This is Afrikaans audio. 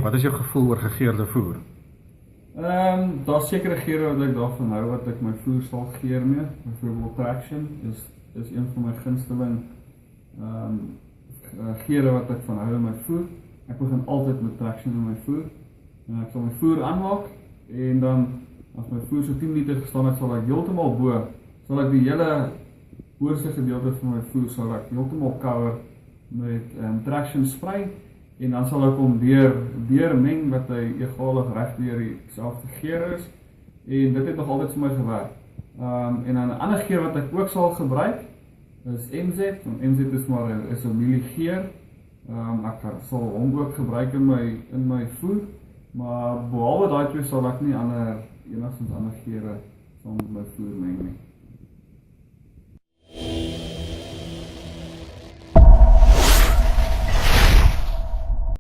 wat is jou gevoel oor gegeurde voer? Daar's sekere geure wat ek daarvan hou wat ek my voer sal geur mee. Byvoorbeeld Traction is een van my gunsteling geure wat ek van hou in my voer. Ek begin altyd met Traction in my voer. En ek sal my voer aanmaak en dan as my voer so 10 minute gestaan het, sal ek heeltemal sal ek die hele boorste gedeelte van my voer sal ek heeltemal cover met Traction spray. En dan sal ek hom deur meng wat hy egalig reg deur dieselfde geur is. En dit het nog altyd vir my gewerk. En dan 'n ander geur wat ek ook sal gebruik is MZ. Want MZ is 'n mieliegeur. Ek sal hom ook gebruik in my voer. Maar behalwe daai twee sal ek nie enigstens ander geure saam met my voer meng nie.